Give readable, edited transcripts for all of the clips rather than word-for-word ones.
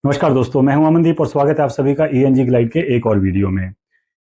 नमस्कार दोस्तों, मैं हूं अमनदीप और स्वागत है आप सभी का ईएनजी ग्लाइड के एक और वीडियो में।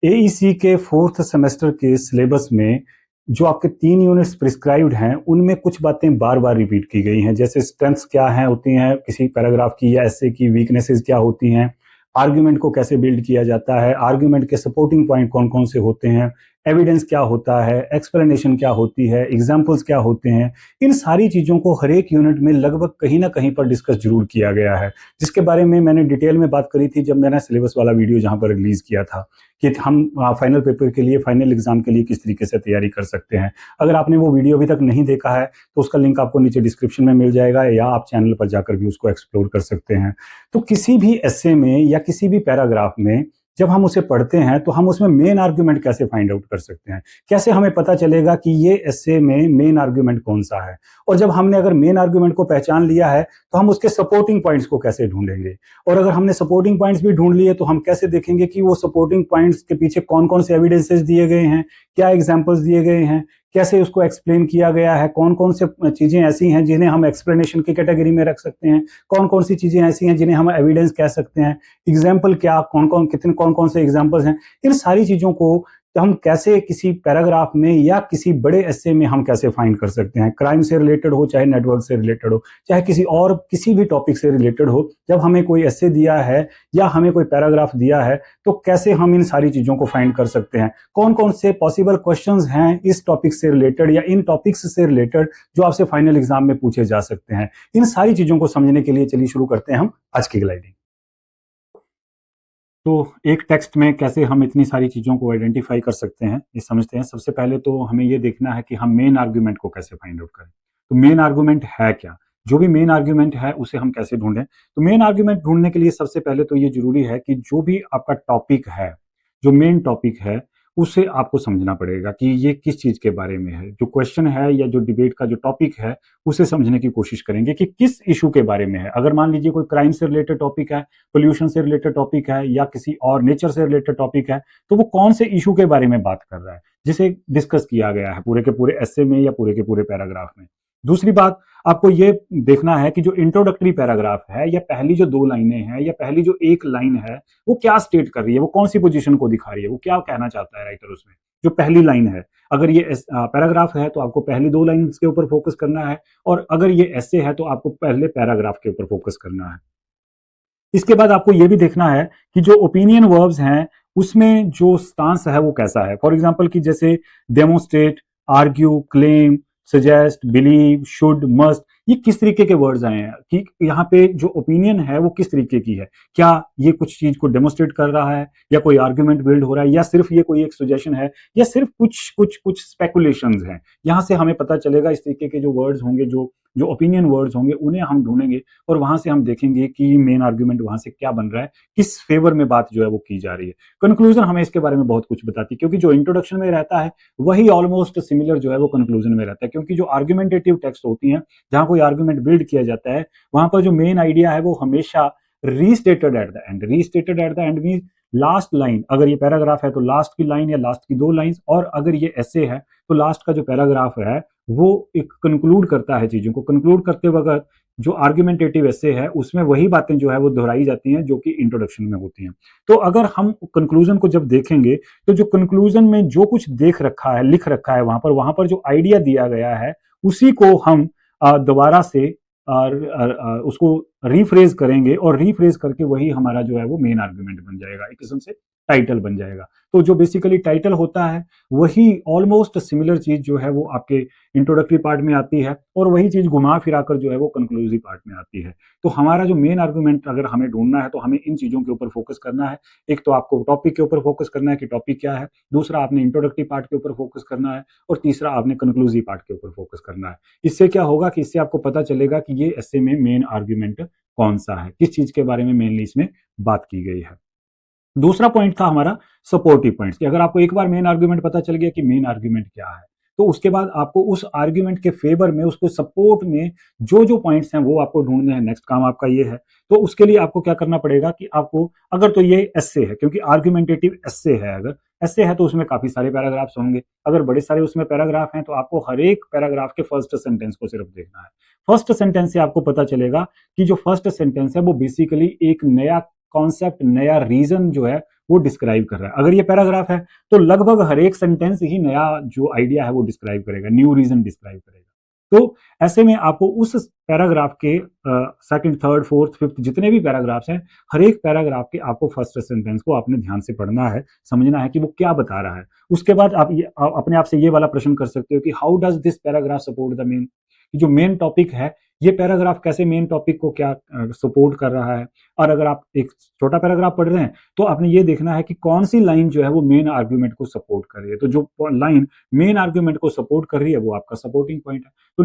एईसी के 4th सेमेस्टर के सिलेबस में जो आपके 3 यूनिट्स प्रिस्क्राइब्ड हैं उनमें कुछ बातें बार बार रिपीट की गई हैं, जैसे स्ट्रेंथ्स क्या हैं होती हैं किसी पैराग्राफ की या एसे की, वीकनेसेस क्या होती हैं, आर्ग्यूमेंट को कैसे बिल्ड किया जाता है, आर्ग्यूमेंट के सपोर्टिंग पॉइंट कौन कौन से होते हैं, एविडेंस क्या होता है, एक्सप्लेनेशन क्या होती है, एग्जाम्पल्स क्या होते हैं। इन सारी चीज़ों को हर एक यूनिट में लगभग कहीं ना कहीं पर डिस्कस जरूर किया गया है, जिसके बारे में मैंने डिटेल में बात करी थी जब मैंने सिलेबस वाला वीडियो जहां पर रिलीज किया था कि हम फाइनल पेपर के लिए, फाइनल एग्जाम के लिए किस तरीके से तैयारी कर सकते हैं। अगर आपने वो वीडियो अभी तक नहीं देखा है तो उसका लिंक आपको नीचे डिस्क्रिप्शन में मिल जाएगा या आप चैनल पर जाकर भी उसको एक्सप्लोर कर सकते हैं। तो किसी भी एसे में या किसी भी पैराग्राफ में जब हम उसे पढ़ते हैं तो हम उसमें मेन आर्ग्यूमेंट कैसे फाइंड आउट कर सकते हैं, कैसे हमें पता चलेगा कि ये एसे में मेन आर्ग्यूमेंट कौन सा है। और जब हमने अगर मेन आर्ग्यूमेंट को पहचान लिया है तो हम उसके सपोर्टिंग पॉइंट्स को कैसे ढूंढेंगे, और अगर हमने सपोर्टिंग पॉइंट्स भी ढूंढ लिए तो हम कैसे देखेंगे कि वो सपोर्टिंग पॉइंट्स के पीछे कौन कौन से एविडेंसेस दिए गए हैं, क्या एग्जाम्पल्स दिए गए हैं, कैसे उसको एक्सप्लेन किया गया है, कौन कौन से चीजें ऐसी हैं जिन्हें हम एक्सप्लेनेशन की कैटेगरी में रख सकते हैं, कौन कौन सी चीजें ऐसी हैं जिन्हें हम एविडेंस कह सकते हैं, एग्जाम्पल क्या, कौन कौन से एग्जाम्पल्स हैं। इन सारी चीजों को हम कैसे किसी पैराग्राफ में या किसी बड़े एसे में हम कैसे फाइंड कर सकते हैं, क्राइम से रिलेटेड हो, चाहे नेटवर्क से रिलेटेड हो, चाहे किसी भी टॉपिक से रिलेटेड हो। जब हमें कोई एसे दिया है या हमें कोई पैराग्राफ दिया है तो कैसे हम इन सारी चीजों को फाइंड कर सकते हैं, कौन कौन से पॉसिबल क्वेश्चंस हैं इस टॉपिक से रिलेटेड या इन टॉपिक्स से रिलेटेड जो आपसे फाइनल एग्जाम में पूछे जा सकते हैं। इन सारी चीजों को समझने के लिए चलिए शुरू करते हैं हम आज की ग्लाइडिंग। तो एक टेक्स्ट में कैसे हम इतनी सारी चीज़ों को आइडेंटिफाई कर सकते हैं ये समझते हैं। सबसे पहले तो हमें ये देखना है कि हम मेन आर्ग्यूमेंट को कैसे फाइंड आउट करें। तो मेन आर्ग्यूमेंट है क्या, जो भी मेन आर्ग्यूमेंट है उसे हम कैसे ढूंढें। तो मेन आर्ग्यूमेंट ढूंढने के लिए सबसे पहले तो ये जरूरी है कि जो भी आपका टॉपिक है, जो मेन टॉपिक है, उसे आपको समझना पड़ेगा कि ये किस चीज़ के बारे में है। जो क्वेश्चन है या जो डिबेट का जो टॉपिक है उसे समझने की कोशिश करेंगे कि किस इशू के बारे में है। अगर मान लीजिए कोई क्राइम से रिलेटेड टॉपिक है, पोल्यूशन से रिलेटेड टॉपिक है या किसी और नेचर से रिलेटेड टॉपिक है, तो वो कौन से इशू के बारे में बात कर रहा है जिसे डिस्कस किया गया है पूरे के पूरे एसे में या पूरे के पूरे पैराग्राफ में। दूसरी बात, आपको ये देखना है कि जो इंट्रोडक्टरी पैराग्राफ है या पहली जो 2 लाइनें हैं या पहली जो 1 लाइन है वो क्या स्टेट कर रही है, वो कौन सी पोजीशन को दिखा रही है, वो क्या कहना चाहता है राइटर उसमें। जो पहली लाइन है, अगर ये पैराग्राफ है तो आपको पहली 2 लाइन के ऊपर फोकस करना है, और अगर ये ऐसे है तो आपको पहले पैराग्राफ के ऊपर फोकस करना है। इसके बाद आपको ये भी देखना है कि जो ओपिनियन वर्ब्स हैं उसमें जो स्टांस है वो कैसा है। फॉर एग्जाम्पल कि जैसे demonstrate, argue, claim, suggest, believe, should, must, ये किस तरीके के वर्ड्स आए हैं कि यहाँ पे जो ओपिनियन है वो किस तरीके की है। क्या ये कुछ चीज को डेमोस्ट्रेट कर रहा है या कोई आर्ग्यूमेंट बिल्ड हो रहा है या सिर्फ ये कोई एक सजेशन है या सिर्फ कुछ कुछ कुछ स्पेकुलेशंस हैं। यहाँ से हमें पता चलेगा इस तरीके के जो वर्ड्स होंगे, जो ओपिनियन वर्ड्स होंगे उन्हें हम ढूंढेंगे और वहां से हम देखेंगे कि मेन आर्ग्यूमेंट वहां से क्या बन रहा है, किस फेवर में बात जो है वो की जा रही है। कंक्लूजन हमें इसके बारे में बहुत कुछ बताती है, क्योंकि जो इंट्रोडक्शन में रहता है वही ऑलमोस्ट सिमिलर जो है वो कंक्लूजन में रहता है। क्योंकि जो आर्ग्यूमेंटेटिव टेक्स्ट होती हैं, जहां कोई आर्ग्यूमेंट बिल्ड किया जाता है, वहां पर जो मेन आइडिया है वो हमेशा restated at the end. Restated at the end mean last line, अगर ये पैराग्राफ है तो लास्ट की लाइन या लास्ट की 2 लाइन, और अगर ये ऐसे है तो लास्ट का जो पैराग्राफ है वो एक कंक्लूड करता है चीजों को। कंक्लूड करते वक्त जो आर्ग्यूमेंटेटिव ऐसे है उसमें वही बातें जो है वो दोहराई जाती हैं जो कि इंट्रोडक्शन में होती हैं। तो अगर हम कंक्लूजन को जब देखेंगे तो जो कंक्लूजन में जो कुछ देख रखा है, लिख रखा है वहां पर जो आइडिया दिया गया है उसी को हम दोबारा से उसको रीफ्रेज करेंगे, और रीफ्रेज करके वही हमारा जो है वो मेन आर्ग्यूमेंट बन जाएगा, एक किस्म से टाइटल बन जाएगा। तो जो बेसिकली टाइटल होता है वही ऑलमोस्ट सिमिलर चीज जो है वो आपके इंट्रोडक्टरी पार्ट में आती है, और वही चीज घुमा फिराकर जो है वो कंक्लूसिव पार्ट में आती है। तो हमारा जो मेन आर्ग्यूमेंट अगर हमें ढूंढना है तो हमें इन चीजों के ऊपर फोकस करना है। एक तो आपको टॉपिक के ऊपर फोकस करना है कि टॉपिक क्या है, दूसरा आपने इंट्रोडक्टरी पार्ट के ऊपर फोकस करना है, और तीसरा आपने कंक्लूसिव पार्ट के ऊपर फोकस करना है। इससे क्या होगा कि इससे आपको पता चलेगा कि ये ऐसे में मेन आर्ग्यूमेंट कौन सा है, किस चीज के बारे में मेनली इसमें बात की गई है। दूसरा पॉइंट था हमारा सपोर्टिव पॉइंट्स, कि अगर आपको एक बार मेन आर्ग्यूमेंट पता चल गया कि मेन आर्ग्यूमेंट क्या है, तो उसके बाद आपको उस आर्ग्यूमेंट के फेवर में, उसको सपोर्ट में जो जो पॉइंट्स हैं वो आपको ढूंढने हैं। नेक्स्ट काम आपका ये है। तो उसके लिए आपको क्या करना पड़ेगा कि आपको, अगर तो ये एस्से है, क्योंकि आर्ग्यूमेंटेटिव एस्से है, अगर एस्से है तो उसमें काफी सारे पैराग्राफ्स होंगे। अगर बड़े सारे उसमें पैराग्राफ हैं तो आपको हर एक पैराग्राफ के फर्स्ट सेंटेंस को सिर्फ देखना है। फर्स्ट सेंटेंस से आपको पता चलेगा कि जो फर्स्ट सेंटेंस है वो बेसिकली एक नया कॉन्सेप्ट, नया रीजन जो है वो डिस्क्राइब कर रहा है। अगर ये पैराग्राफ है तो लगभग हर एक सेंटेंस ही नया जो आइडिया है वो डिस्क्राइब करेगा, न्यू रीजन डिस्क्राइब करेगा। तो ऐसे में आपको उस पैराग्राफ के सेकंड, थर्ड, फोर्थ, फिफ्थ जितने भी पैराग्राफ्स हैं, हर एक पैराग्राफ के आपको फर्स्ट सेंटेंस को आपने ध्यान से पढ़ना है, समझना है कि वो क्या बता रहा है। उसके बाद आप अपने आप से ये वाला प्रश्न कर सकते हो कि how does this paragraph support the main, जो मेन टॉपिक है, ये पैराग्राफ कैसे मेन टॉपिक को क्या सपोर्ट कर रहा है। और अगर आप एक छोटा पैराग्राफ पढ़ रहे हैं तो आपने ये देखना है कि कौन सी लाइन जो है वो मेन आर्ग्यूमेंट को सपोर्ट कर रही है। तो जो लाइन मेन आर्ग्यूमेंट को सपोर्ट कर रही है वो आपका सपोर्टिंग पॉइंट है। तो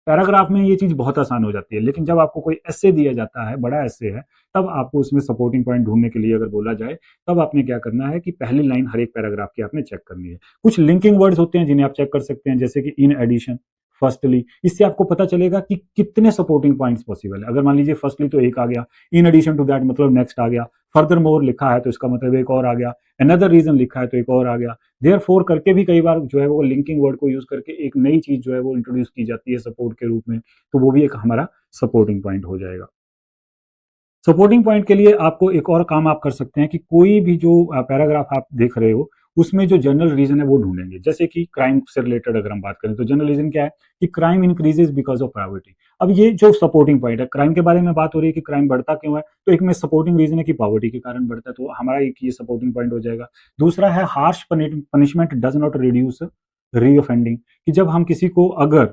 पैराग्राफ में ये चीज बहुत आसान हो जाती है, लेकिन जब आपको कोई एस्से दिया जाता है, बड़ा एस्से है, तब आपको उसमें सपोर्टिंग पॉइंट ढूंढने के लिए अगर बोला जाए, तब आपने क्या करना है कि पहली लाइन हर एक पैराग्राफ की आपने चेक करनी है। कुछ लिंकिंग वर्ड्स होते हैं जिन्हें आप चेक कर सकते हैं, जैसे कि इन एडिशन, फर्स्टली, इससे आपको पता चलेगा कि कितने सपोर्टिंग पॉइंट्स पॉसिबल है। अगर मान लीजिए फर्स्टली तो एक आ गया, इन एडिशन टू दैट मतलब नेक्स्ट आ गया, फर्दर मोर लिखा है तो इसका मतलब एक और आ गया, अनदर रीजन लिखा है तो एक और आ गया, देयरफॉर करके भी कई बार जो है वो लिंकिंग वर्ड को यूज करके एक नई चीज जो है वो इंट्रोड्यूस की जाती है सपोर्ट के रूप में, तो वो भी एक हमारा सपोर्टिंग पॉइंट हो जाएगा। सपोर्टिंग पॉइंट के लिए आपको एक और काम आप कर सकते हैं कि कोई भी जो पैराग्राफ आप देख रहे हो उसमें जो जनरल रीजन है वो ढूंढेंगे। जैसे कि क्राइम से रिलेटेड अगर हम बात करें तो जनरल रीजन क्या है कि crime increases because of poverty. अब ये जो सपोर्टिंग पॉइंट है, क्राइम के बारे में बात हो रही है कि क्राइम बढ़ता क्यों है, तो एक में सपोर्टिंग रीजन है कि पॉवर्टी के कारण बढ़ता है, तो हमारा एक ये सपोर्टिंग पॉइंट हो जाएगा। दूसरा है harsh punishment does not reduce reoffending, कि जब हम किसी को अगर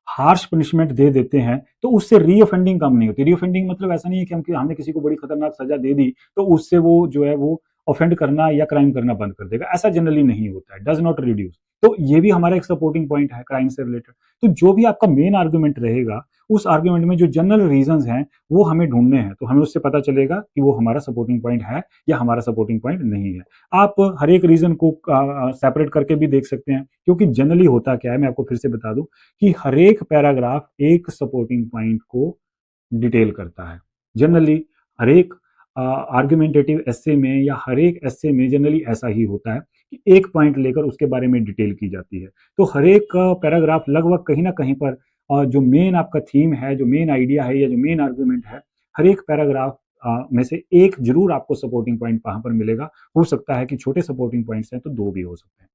हार्श पनिशमेंट दे देते हैं तो उससे रीऑफेंडिंग कम नहीं होती। रीऑफेंडिंग मतलब ऐसा नहीं है कि हमने किसी को बड़ी खतरनाक सजा दे दी तो उससे वो जो है वो ऑफेंड करना या क्राइम करना बंद कर देगा, ऐसा जनरली नहीं होता है, डज नॉट रिड्यूस। तो ये भी हमारा एक सपोर्टिंग पॉइंट है क्राइम से रिलेटेड। तो जो भी आपका मेन आर्ग्यूमेंट रहेगा, उस आर्ग्यूमेंट में जो जनरल रीजंस हैं वो हमें ढूंढने हैं, तो हमें उससे पता चलेगा कि वो हमारा सपोर्टिंग पॉइंट है या हमारा सपोर्टिंग पॉइंट नहीं है। आप हर एक रीजन को सेपरेट करके भी देख सकते हैं, क्योंकि जनरली होता क्या है, मैं आपको फिर से बता दूं कि हर एक पैराग्राफ एक सपोर्टिंग पॉइंट को डिटेल करता है। जनरली हर एक आर्ग्यूमेंटेटिव एस्से में या हर एक एस्से में जनरली ऐसा ही होता है कि एक पॉइंट लेकर उसके बारे में डिटेल की जाती है। तो हर एक पैराग्राफ लगभग कहीं ना कहीं पर जो मेन आपका थीम है, जो मेन आइडिया है या जो मेन आर्ग्यूमेंट है, हर एक पैराग्राफ में से एक जरूर आपको सपोर्टिंग पॉइंट वहां पर मिलेगा। हो सकता है कि छोटे सपोर्टिंग पॉइंट्स हैं तो दो भी हो सकते हैं।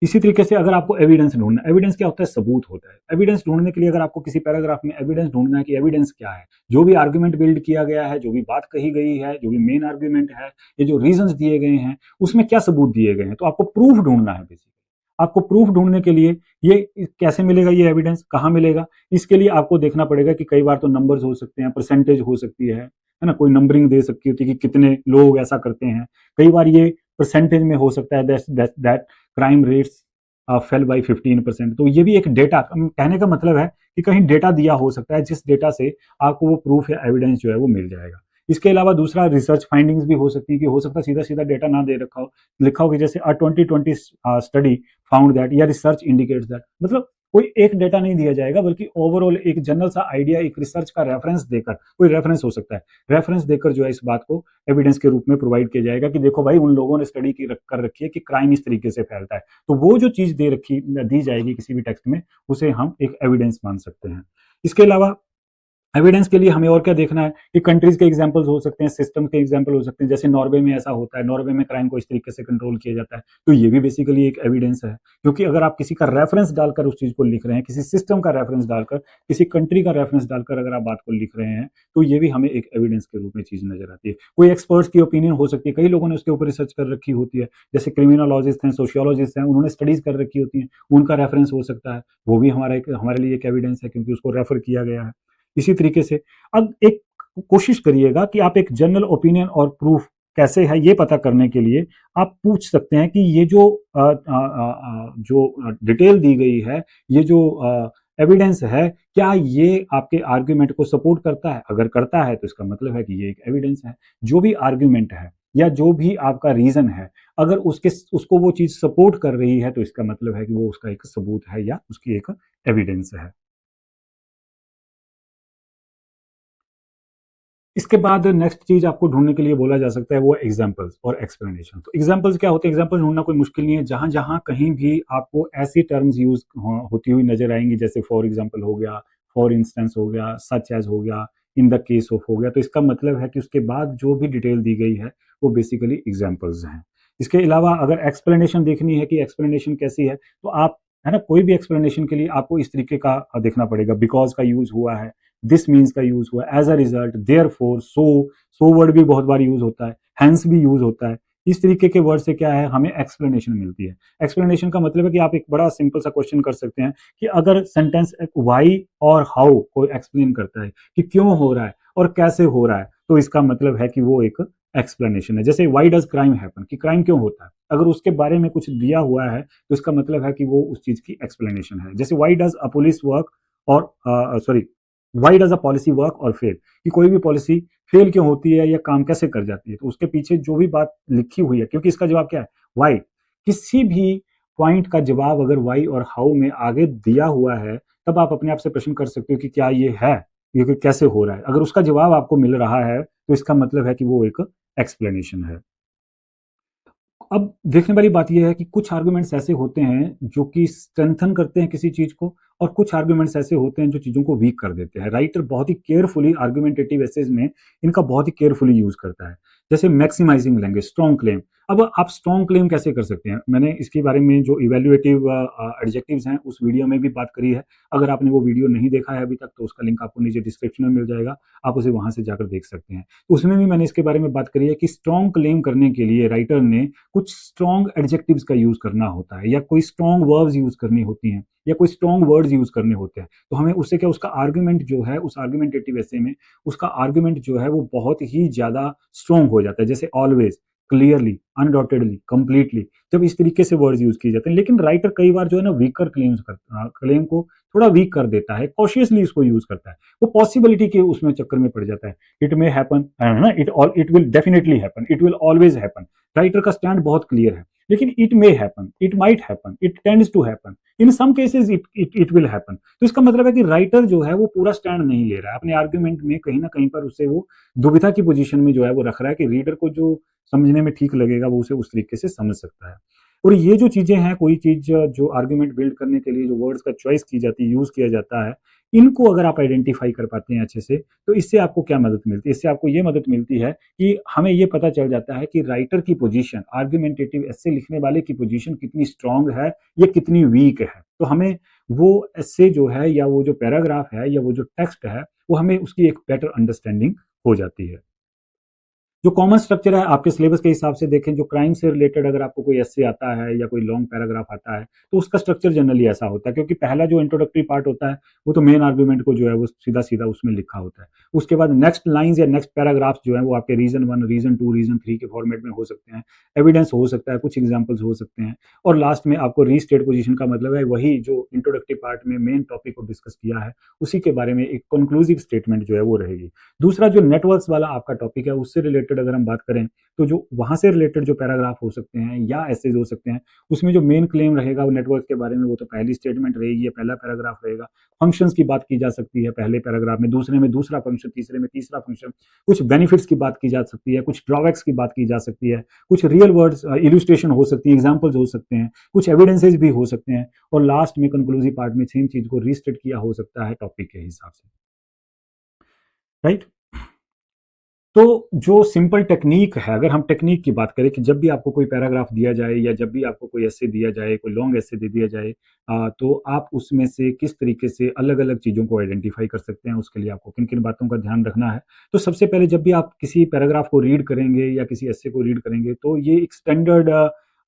इसी तरीके से अगर आपको एविडेंस ढूंढना, एविडेंस क्या होता है, सबूत होता है। एविडेंस ढूंढने के लिए अगर आपको किसी पैराग्राफ में एविडेंस ढूंढना है कि एविडेंस क्या है, जो भी आर्गुमेंट बिल्ड किया गया है, जो भी बात कही गई है, जो भी मेन आर्गुमेंट है, ये जो रीजंस दिए गए हैं उसमें क्या सबूत दिए गए हैं, तो आपको प्रूफ ढूंढना है। बेसिकली आपको प्रूफ ढूंढने के लिए ये कैसे मिलेगा, ये एविडेंस कहाँ मिलेगा, इसके लिए आपको देखना पड़ेगा कि कई बार तो नंबर्स हो सकते हैं, परसेंटेज हो सकती है ना, कोई नंबरिंग दे सकती होती है कि कितने लोग ऐसा करते हैं। कई बार ये परसेंटेज में हो सकता है that crime rates fail by 15%। तो ये भी एक डेटा, कहने का मतलब है कि कहीं डेटा दिया हो सकता है, जिस डेटा से आपको वो प्रूफ या एविडेंस जो है वो मिल जाएगा। इसके अलावा दूसरा रिसर्च फाइंडिंग्स भी हो सकती है कि हो सकता है सीधा सीधा डेटा ना दे रखा हो, लिखा हो कि जैसे 2020 स्टडी फाउंड दैट या रिसर्च इंडिकेट्स दैट, मतलब कोई एक डेटा नहीं दिया जाएगा बल्कि ओवरऑल एक जनरल सा आइडिया, एक रिसर्च का रेफरेंस देकर, कोई रेफरेंस हो सकता है, रेफरेंस देकर जो है इस बात को एविडेंस के रूप में प्रोवाइड किया जाएगा कि देखो भाई उन लोगों ने स्टडी कर रखी है कि क्राइम इस तरीके से फैलता है। तो वो जो चीज दी जाएगी किसी भी टेक्स्ट में, उसे हम एक एविडेंस मान सकते हैं। इसके अलावा एविडेंस के लिए हमें और क्या देखना है कि कंट्रीज के एग्जांपल्स हो सकते हैं, सिस्टम के एग्जांपल हो सकते हैं, जैसे नॉर्वे में ऐसा होता है, नॉर्वे में क्राइम को इस तरीके से कंट्रोल किया जाता है, तो ये भी बेसिकली एक एविडेंस है। क्योंकि अगर आप किसी का रेफरेंस डालकर उस चीज को लिख रहे हैं, किसी सिस्टम का रेफरेंस डालकर, किसी कंट्री का रेफरेंस डालकर अगर आप बात को लिख रहे हैं, तो ये भी हमें एक एविडेंस के रूप में चीज नजर आती है। कोई एक्सपर्ट्स की ओपिनियन हो सकती है, कई लोगों ने उसके ऊपर रिसर्च कर रखी होती है, जैसे क्रिमिनोलॉजिस्ट हैं, सोशियोलॉजिस्ट हैं, उन्होंने स्टडीज कर रखी होती हैं, उनका रेफरेंस हो सकता है, वो भी हमारे लिए एक एविडेंस है क्योंकि उसको रेफर किया गया है। इसी तरीके से अब एक कोशिश करिएगा कि आप एक जनरल ओपिनियन और प्रूफ कैसे है ये पता करने के लिए आप पूछ सकते हैं कि ये जो डिटेल दी गई है, ये जो एविडेंस है, क्या ये आपके आर्ग्यूमेंट को सपोर्ट करता है। अगर करता है तो इसका मतलब है कि ये एक एविडेंस है। जो भी आर्ग्यूमेंट है, या जो भी आपका रीजन है, अगर उसको वो चीज सपोर्ट कर रही है तो इसका मतलब है कि वो उसका एक सबूत है या उसकी एक एविडेंस है। इसके बाद नेक्स्ट चीज आपको ढूंढने के लिए बोला जा सकता है वो एग्जाम्पल्स और एक्सप्लेनेशन। तो एग्जाम्पल्स क्या होते हैं? एग्जाम्पल ढूंढना कोई मुश्किल नहीं है, जहां जहां कहीं भी आपको ऐसी टर्म्स यूज होती हुई नजर आएंगी, जैसे फॉर एग्जाम्पल हो गया, फॉर इंस्टेंस हो गया, सच एज हो गया, इन द केस ऑफ हो गया, तो इसका मतलब है कि उसके बाद जो भी डिटेल दी गई है वो बेसिकली एग्जाम्पल्स हैं। इसके अलावा अगर एक्सप्लेनेशन देखनी है कि एक्सप्लेनेशन कैसी है, तो आप, है ना, कोई भी एक्सप्लेनेशन के लिए आपको इस तरीके का देखना पड़ेगा। बिकॉज का यूज हुआ है, दिस मीन्स का यूज हुआ, as a result, therefore, so word भी बहुत बार यूज होता है, हैंस भी यूज होता है। इस तरीके के वर्ड से क्या है, हमें एक्सप्लेनेशन मिलती है। एक्सप्लेनेशन का मतलब है कि आप एक बड़ा सिंपल सा क्वेश्चन कर सकते हैं कि अगर सेंटेंस वाई और हाउ को एक्सप्लेन करता है कि क्यों हो रहा है और कैसे हो रहा है, तो इसका मतलब है कि वो एक एक्सप्लेनेशन है। जैसे वाई डज क्राइम हैपन, कि क्राइम क्यों होता है, अगर उसके बारे में कुछ दिया हुआ है तो इसका मतलब है कि वो उस चीज की एक्सप्लेनेशन है। जैसे why does a police work, और sorry, why does a policy work और फेल, कि कोई भी पॉलिसी फेल क्यों होती है या काम कैसे कर जाती है, तो उसके पीछे जो भी बात लिखी हुई है, क्योंकि इसका जवाब क्या है, वाई। किसी भी पॉइंट का जवाब अगर वाई और हाउ में आगे दिया हुआ है, तब आप अपने आप से प्रश्न कर सकते हो कि क्या ये है, ये कैसे हो रहा है। अगर उसका जवाब आपको मिल रहा है तो इसका मतलब है कि वो एक एक्सप्लेनेशन है। अब देखने वाली बात यह है कि कुछ आर्गुमेंट्स ऐसे होते हैं जो कि स्ट्रेंथन करते हैं किसी चीज को, और कुछ आर्गुमेंट्स ऐसे होते हैं जो चीजों को वीक कर देते हैं। राइटर बहुत ही केयरफुली आर्गुमेंटेटिव एसेज में इनका बहुत ही केयरफुली यूज करता है। जैसे मैक्सिमाइजिंग लैंग्वेज, स्ट्रॉन्ग क्लेम। अब आप स्ट्रॉन्ग क्लेम कैसे कर सकते हैं, मैंने इसके बारे में जो इवेल्युएटिव एडजेक्टिव्स हैं उस वीडियो में भी बात करी है। अगर आपने वो वीडियो नहीं देखा है अभी तक तो उसका लिंक आपको नीचे डिस्क्रिप्शन में मिल जाएगा, आप उसे वहां से जाकर देख सकते हैं। तो उसमें भी मैंने इसके बारे में बात करी है कि स्ट्रॉन्ग क्लेम करने के लिए राइटर ने कुछ स्ट्रॉन्ग एडजेक्टिव्स का यूज करना होता है, या कोई स्ट्रॉन्ग वर्ब्स यूज करनी होती हैं, या कोई स्ट्रॉन्ग वर्ड्स यूज करने होते हैं। तो हमें उससे क्या, उसका आर्गुमेंट जो है, उस आर्गुमेंटेटिव ऐसे में उसका आर्गुमेंट जो है वो बहुत ही ज्यादा स्ट्रॉन्ग हो जाता है। जैसे ऑलवेज, क्लियरली, अनडाउटेडली, कंप्लीटली, जब इस तरीके से वर्ड्स यूज किए जाते हैं। लेकिन राइटर कई बार जो है ना वीकर क्लेम को थोड़ा वीक कर देता है, कॉशियसली इसको यूज करता है, वो पॉसिबिलिटी के उसमें चक्कर में पड़ जाता है। इट मे हैपन, है ना, it will definitely happen, it will always happen. Writer का स्टैंड बहुत क्लियर है, लेकिन it may happen, it might happen, it tends to happen, in some cases it will happen. तो इसका मतलब है कि राइटर जो है वो पूरा स्टैंड नहीं ले रहा है अपने आर्ग्यूमेंट में, कहीं ना कहीं पर उससे वो दुविधा की पोजीशन में जो है वो रख रहा है कि रीडर को जो समझने में ठीक लगेगा वो उसे उस तरीके से समझ सकता है। और ये जो चीजें हैं, कोई चीज जो आर्ग्यूमेंट बिल्ड करने के लिए जो वर्ड्स का चॉइस की जाती है, यूज किया जाता है, इनको अगर आप आइडेंटिफाई कर पाते हैं अच्छे से, तो इससे आपको क्या मदद मिलती है? इससे आपको ये मदद मिलती है कि हमें ये पता चल जाता है कि राइटर की पोजीशन, आर्ग्यूमेंटेटिव एस्से लिखने वाले की पोजीशन कितनी स्ट्रांग है या कितनी वीक है। तो हमें वो एस्से जो है, या वो जो पैराग्राफ है, या वो जो टेक्स्ट है, वो हमें उसकी एक बेटर अंडरस्टैंडिंग हो जाती है। जो कॉमन स्ट्रक्चर है आपके सिलेबस के हिसाब से देखें, जो क्राइम से रिलेटेड अगर आपको कोई एस्से आता है या कोई लॉन्ग पैराग्राफ आता है, तो उसका स्ट्रक्चर जनरली ऐसा होता है, क्योंकि पहला जो इंट्रोडक्टरी पार्ट होता है वो तो मेन आर्ग्यूमेंट को जो है वो सीधा सीधा उसमें लिखा होता है। उसके बाद नेक्स्ट लाइंस या नेक्स्ट पैराग्राफ्स जो है वो आपके रीजन 1, रीजन 2, रीजन 3 के फॉर्मेट में हो सकते हैं, एविडेंस हो सकता है, कुछ एग्जाम्पल्स हो सकते हैं, और लास्ट में आपको रीस्टेट पोजीशन का मतलब है वही जो इंट्रोडक्टरी पार्ट में मेन टॉपिक को डिस्कस किया है उसी के बारे में एक कंक्लूसिव स्टेटमेंट जो है वो रहेगी। दूसरा जो नेटवर्क्स वाला आपका टॉपिक है उससे रिलेटेड अगर हम बात करें, तो जो वहां से रिलेटेड जो पैराग्राफ हो सकते हैं या एसेज हो सकते हैं, उसमें जो मेन क्लेम रहेगा वो नेटवर्क के बारे में, वो तो पहली स्टेटमेंट रहेगी, पहला पैराग्राफ रहेगा। फंक्शंस की बात की जा सकती है पहले पैराग्राफ में, दूसरे में दूसरा फंक्शन, तीसरे में तीसरा फंक्शन, कुछ बेनिफिट्स की बात की जा सकती है, कुछ ड्रॉबैक्स की बात की जा सकती है, कुछ रियल वर्ड्स इलुस्ट्रेशन हो सकती है, एग्जाम्पल्स हो सकते हैं, कुछ एविडेंसेज भी हो सकते हैं, और लास्ट में कंक्लूसिव पार्ट में सेम चीज को रिस्टेट किया हो सकता है टॉपिक के हिसाब से, राइट। तो जो सिंपल टेक्निक है, अगर हम टेक्निक की बात करें कि जब भी आपको कोई पैराग्राफ दिया जाए या जब भी आपको कोई ऐसे दिया जाए, कोई लॉन्ग ऐसे दे दिया जाए, तो आप उसमें से किस तरीके से अलग अलग चीज़ों को आइडेंटिफाई कर सकते हैं, उसके लिए आपको किन किन बातों का ध्यान रखना है। तो सबसे पहले जब भी आप किसी पैराग्राफ को रीड करेंगे या किसी ऐसे को रीड करेंगे, तो ये एक स्टैंडर्ड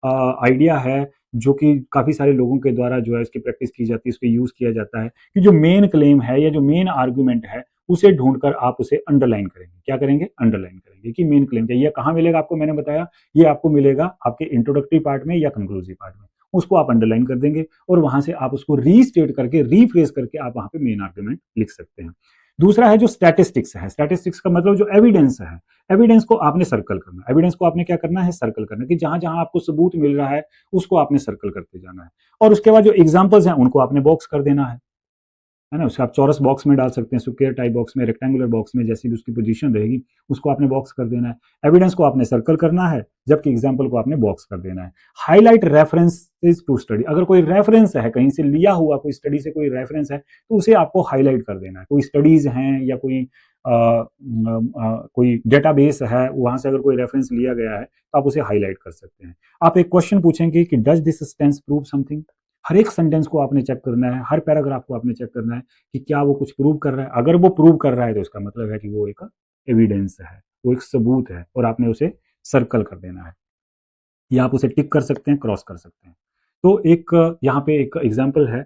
आइडिया है जो कि काफ़ी सारे लोगों के द्वारा जो है इसकी प्रैक्टिस की जाती है, इसको यूज़ किया जाता है कि जो मेन क्लेम है या जो मेन आर्गुमेंट है उसे ढूंढकर आप उसे अंडरलाइन करेंगे। क्या करेंगे? अंडरलाइन करेंगे कि मेन क्लेम क्या, ये कहाँ मिलेगा आपको, मैंने बताया ये आपको मिलेगा आपके इंट्रोडक्टरी पार्ट में या कंक्लूसिव पार्ट में, उसको आप अंडरलाइन कर देंगे और वहां से आप उसको रीस्टेट करके, रीफ्रेज करके आप वहां पे मेन आर्गुमेंट लिख सकते हैं। दूसरा है जो स्टैटिस्टिक्स है। स्टैटिस्टिक्स का मतलब जो एविडेंस है, एविडेंस को आपने सर्कल करना, एविडेंस को आपने क्या करना है, सर्कल करना, कि जहां जहां आपको सबूत मिल रहा है उसको आपने सर्कल करते जाना है। और उसके बाद जो एग्जाम्पल्स हैं उनको आपने बॉक्स कर देना है ना। उसको आप चौरस बॉक्स में डाल सकते हैं, स्क्वायर टाइप बॉक्स में, रेक्टेंगुलर बॉक्स में, जैसी भी उसकी पोजीशन रहेगी उसको आपने बॉक्स कर देना है। एविडेंस को आपने सर्कल करना है, जबकि एग्जाम्पल को आपने बॉक्स कर देना है। हाईलाइट रेफरेंसेस टू स्टडी, अगर कोई रेफरेंस है कहीं से लिया हुआ, कोई स्टडी से कोई रेफरेंस है तो उसे आपको हाईलाइट कर देना है। कोई स्टडीज हैं या कोई डेटाबेस है, वहां से अगर कोई रेफरेंस लिया गया है तो आप उसे हाईलाइट कर सकते हैं। आप एक क्वेश्चन पूछेंगे कि does this sentence prove something, हर एक सेंटेंस को आपने चेक करना है, हर पैराग्राफ को आपने चेक करना है कि क्या वो कुछ प्रूव कर रहा है। अगर वो प्रूव कर रहा है तो इसका मतलब है कि वो एक एविडेंस है, वो एक सबूत है, और आपने उसे सर्कल कर देना है, या आप उसे टिक कर सकते हैं, क्रॉस कर सकते हैं। तो एक यहाँ पे एक एग्जाम्पल है,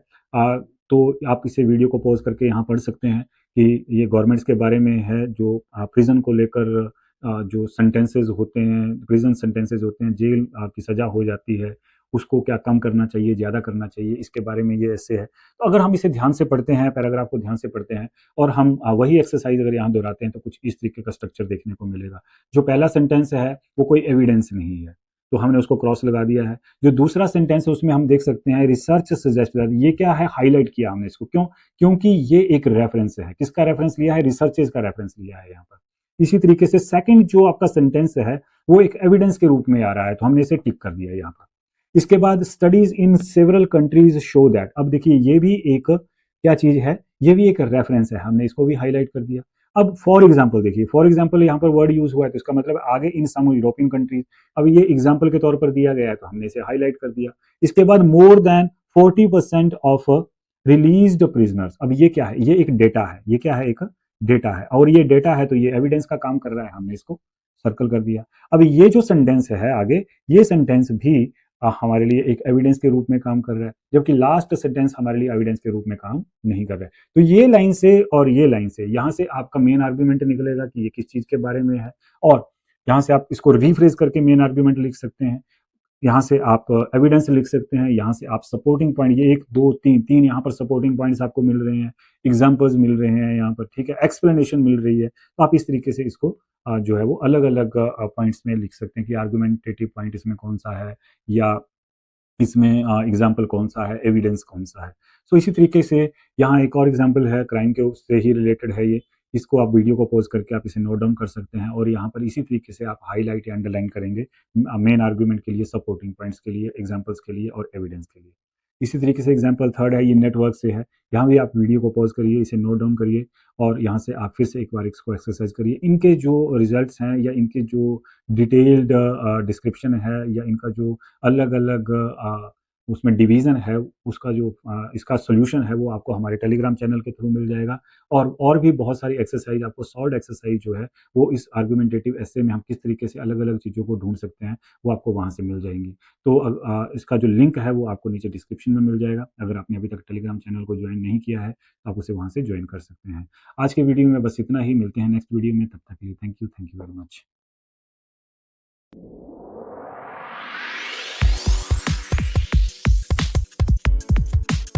तो आप इसे वीडियो को पॉज करके यहाँ पढ़ सकते हैं कि ये गवर्नमेंट्स के बारे में है, जो प्रिजन को लेकर जो सेंटेंसेस होते हैं, प्रिजन सेंटेंसेस होते हैं, जेल की सज़ा हो जाती है, उसको क्या कम करना चाहिए, ज़्यादा करना चाहिए, इसके बारे में ये ऐसे है। तो अगर हम इसे ध्यान से पढ़ते हैं, पैराग्राफ को ध्यान से पढ़ते हैं, और हम वही एक्सरसाइज अगर यहाँ दोहराते हैं तो कुछ इस तरीके का स्ट्रक्चर देखने को मिलेगा। जो पहला सेंटेंस है वो कोई एविडेंस नहीं है, तो हमने उसको क्रॉस लगा दिया है। जो दूसरा सेंटेंस है उसमें हम देख सकते हैं रिसर्च सजेस्ट, ये क्या है, हाईलाइट किया हमने इसको, क्यों, क्योंकि ये एक रेफरेंस है। किसका रेफरेंस लिया है, रिसर्चेज का रेफरेंस लिया है यहाँ पर। इसी तरीके से सेकंड जो आपका सेंटेंस है वो एक एविडेंस के रूप में आ रहा है, तो हमने इसे टिक कर दिया यहाँ पर। इसके बाद studies in several countries show that, अब देखिए ये भी एक क्या चीज है, ये भी एक रेफरेंस है, हमने इसको भी हाईलाइट कर दिया। अब फॉर एग्जाम्पल देखिए, फॉर एग्जाम्पल यहाँ पर वर्ड यूज हुआ है तो इसका मतलब आगे इन सम यूरोपियन कंट्रीज, अब ये एग्जाम्पल के तौर पर दिया गया है तो हमने इसे हाईलाइट कर दिया। इसके बाद more than 40% of released prisoners, अब ये क्या है, ये एक डेटा है, ये क्या है, एक डेटा है, और ये डेटा है तो ये एविडेंस का काम कर रहा है, हमने इसको सर्कल कर दिया। अब ये जो सेंटेंस है आगे, ये सेंटेंस भी हमारे लिए एक एविडेंस के रूप में काम कर रहा है, जबकि लास्ट सेंटेंस हमारे लिए एविडेंस के रूप में काम नहीं कर रहा है। तो ये लाइन से और ये लाइन से, यहाँ से आपका मेन आर्ग्यूमेंट निकलेगा कि ये किस चीज के बारे में है, और यहाँ से आप इसको रिफ्रेज करके मेन आर्ग्यूमेंट लिख सकते हैं, यहाँ से आप एविडेंस लिख सकते हैं, यहाँ से आप सपोर्टिंग पॉइंट, ये एक दो तीन तीन यहाँ पर सपोर्टिंग पॉइंट्स आपको मिल रहे हैं, एग्जाम्पल्स मिल रहे हैं यहाँ पर, ठीक है, एक्सप्लेनेशन मिल रही है। तो आप इस तरीके से इसको जो है वो अलग अलग पॉइंट्स में लिख सकते हैं कि आर्गुमेंटेटिव पॉइंट इसमें कौन सा है, या इसमें एग्जाम्पल कौन सा है, एविडेंस कौन सा है। सो इसी तरीके से यहाँ एक और एग्जाम्पल है, क्राइम के उससे ही रिलेटेड है ये, इसको आप वीडियो को पॉज करके आप इसे नोट डाउन कर सकते हैं, और यहाँ पर इसी तरीके से आप हाईलाइट या अंडरलाइन करेंगे मेन आर्गुमेंट के लिए, सपोर्टिंग पॉइंट्स के लिए, एग्जाम्पल्स के लिए और एविडेंस के लिए। इसी तरीके से एग्जाम्पल थर्ड है, ये नेटवर्क से है, यहाँ भी आप वीडियो को पॉज करिए, इसे नोट डाउन करिए, और यहाँ से आप फिर से एक बार इसको एक्सरसाइज करिए। इनके जो रिजल्ट्स हैं या इनके जो डिटेल्ड डिस्क्रिप्शन है या इनका जो अलग अलग उसमें डिवीजन है, उसका जो इसका सोल्यूशन है वो आपको हमारे टेलीग्राम चैनल के थ्रू मिल जाएगा। और भी बहुत सारी एक्सरसाइज, आपको सॉल्व एक्सरसाइज जो है वो इस आर्गुमेंटेटिव एसे में हम किस तरीके से अलग अलग चीज़ों को ढूंढ सकते हैं वो आपको वहाँ से मिल जाएंगी। तो इसका जो लिंक है वो आपको नीचे डिस्क्रिप्शन में मिल जाएगा। अगर आपने अभी तक टेलीग्राम चैनल को ज्वाइन नहीं किया है तो आप उसे वहाँ से ज्वाइन कर सकते हैं। आज के वीडियो में बस इतना ही, मिलते हैं नेक्स्ट वीडियो में, तब तक के लिए थैंक यू वेरी मच।